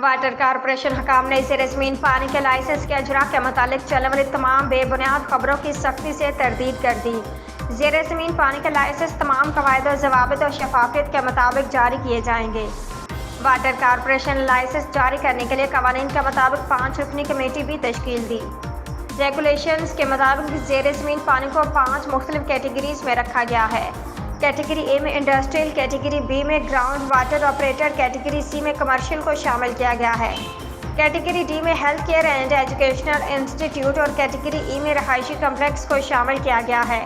Water corporation Hakam ने ज़ेर-ज़मीन पानी के लाइसेंस के अजरा के मुतालिक चलने वाली तमाम बेबुनियाद खबरों की सख्ती से तरदीद कर दी। ज़ेर-ज़मीन पानी के लाइसेंस तमाम कवायद और ज़वाबित और शफाफियत के मुताबिक जारी किए जाएंगे। वाटर कॉरपोरेशन ने लाइसेंस जारी करने के लिए कवानीन के मुताबिक 5 रुकनी कमेटी भी तश्कील दी। रेगुलेशंस के मुताबिक ज़ेर-ज़मीन पानी को 5 मुख्तलिफ कैटेगरीज में रखा गया है। कैटेगरी ए में इंडस्ट्रियल, कैटेगरी बी में ground water operator, category C में कमर्शियल को शामिल किया गया है। कैटेगरी डी में health care and educational institute और कैटेगरी ई में रहायशी कम्प्लेक्स को शामिल किया गया है।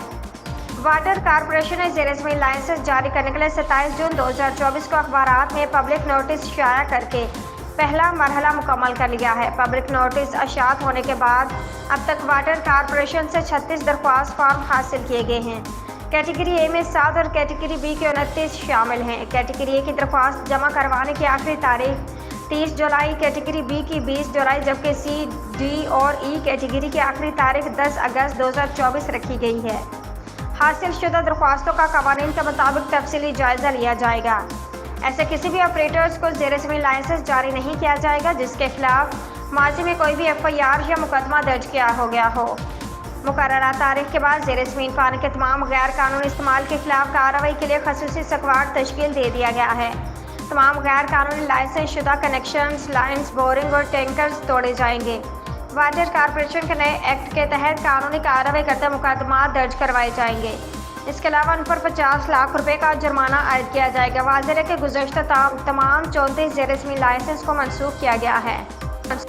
वाटर कॉरपोरेशन ने ज़ेर-ज़मीन लाइसेंस जारी करने के लिए 27 जून 2024 को अखबारात में पब्लिक नोटिस शाया करके पहला मरहला मुकम्मल कर लिया है। पब्लिक नोटिस अशात होने के बाद अब तक वाटर कॉरपोरेशन से 36 दरख्वास्त फॉर्म हासिल किए गए हैं। कैटेगरी ए में 7 और कैटेगरी बी के 29 शामिल हैं। कैटेगरी ए की दरख्वास्त जमा करवाने की आखिरी तारीख 30 जुलाई, कैटेगरी बी की 20 जुलाई, जबकि सी, डी और ई कैटेगरी की आखिरी तारीख 10 अगस्त 2024 रखी गई है। हासिल शुदा दरख्वास्तों का कवानीन के मुताबिक तफसीली जायज़ा लिया जाएगा। ऐसे किसी भी ऑपरेटर्स को ज़ेर-ज़मीन लाइसेंस जारी नहीं किया जाएगा जिसके खिलाफ माजी में कोई भी FIR या मुकदमा दर्ज किया हो गया हो। मुकर्ररा तारीख के बाद ज़ेर-ज़मीन पानी के तमाम गैर कानूनी इस्तेमाल के खिलाफ कार्रवाई के लिए खसूसी स्क्वाड तश्कील दे दिया गया है। तमाम गैर कानूनी लाइसेंस शुदा कनेक्शंस, लाइन्स, बोरिंग और टैंकर्स तोड़े जाएंगे। वाटर कॉरपोरेशन के नए एक्ट के तहत कानूनी कार्रवाई करते मुकदमा दर्ज करवाए जाएंगे। इसके अलावा उन पर 50 लाख रुपए का जुर्माना आयद किया जाएगा। वाज़ेह है कि गुज़श्ता तमाम 34 ज़ेर-ज़मीन लाइसेंस को मनसूख किया गया है।